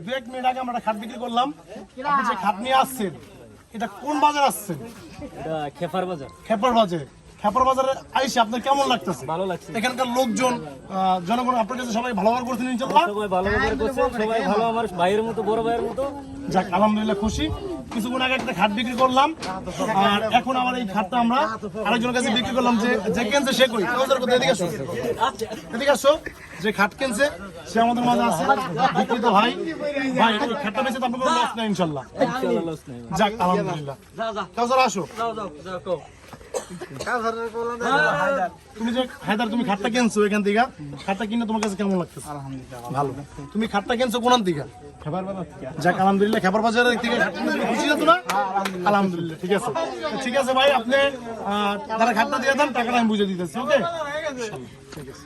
দু এক মিনিট আগে আমরা খাট বিক্রি করলাম। আপনি যে খাট নিয়ে আসছেন এটা কোন বাজার আসছেন? এটা খেপার বাজার। খেপার বাজার। খেপার বাজারে আইসে আপনার কেমন লাগতেছে? ভালো লাগছে। এখানকার লোকজন জনগণ আপনার কাছে সবাই ভালো ব্যবহার করছেন ইনশাআল্লাহ? সবাই ভালো ব্যবহার করছে, সবাই ভালো, আমার ভাইয়ের মতো, বড় ভাইয়ের মতো। যাক আলহামদুলিল্লাহ, খুশি। কিছুক্ষণ আগে একটা খাট বিক্রি করলাম, আর এখন আমার এই খাটটা আমরা আরেকজনের কাছে বিক্রি করলাম। যে কিনছে সে কই? এদিকে আসো, এদিকে আসো। যে খাট কিনছে সে আমাদের মাঝে আছে। বিক্রিত ভাই, ভাই এই খাটটা বেচে তো আপনার কোনো লস নাই ইনশাআল্লাহ? ইনশাআল্লাহ লস নাই। যাক আলহামদুলিল্লাহ। কাউসার আসো। তুমি যে হায়দার তুমি খাটটা কিনছো এখান থেকে, খাটটা কিনে তোমার কাছে কেমন লাগতেছে? আলহামদুলিল্লাহ ভালো। তুমি খাটটা কিনছো কোন থেকে? খেপার বাজার থেকে। যাক আলহামদুলিল্লাহ, খেপার বাজারের থেকে খাটটা কিনে তুমি খুশি না তো না? আলহামদুলিল্লাহ, ঠিক আছে। ঠিক আছে ভাই, আপনি তারা খাটটা দিয়ে দেন, টাকাটা আমি বুঝে দিতেছি। ওকে, ঠিক আছে।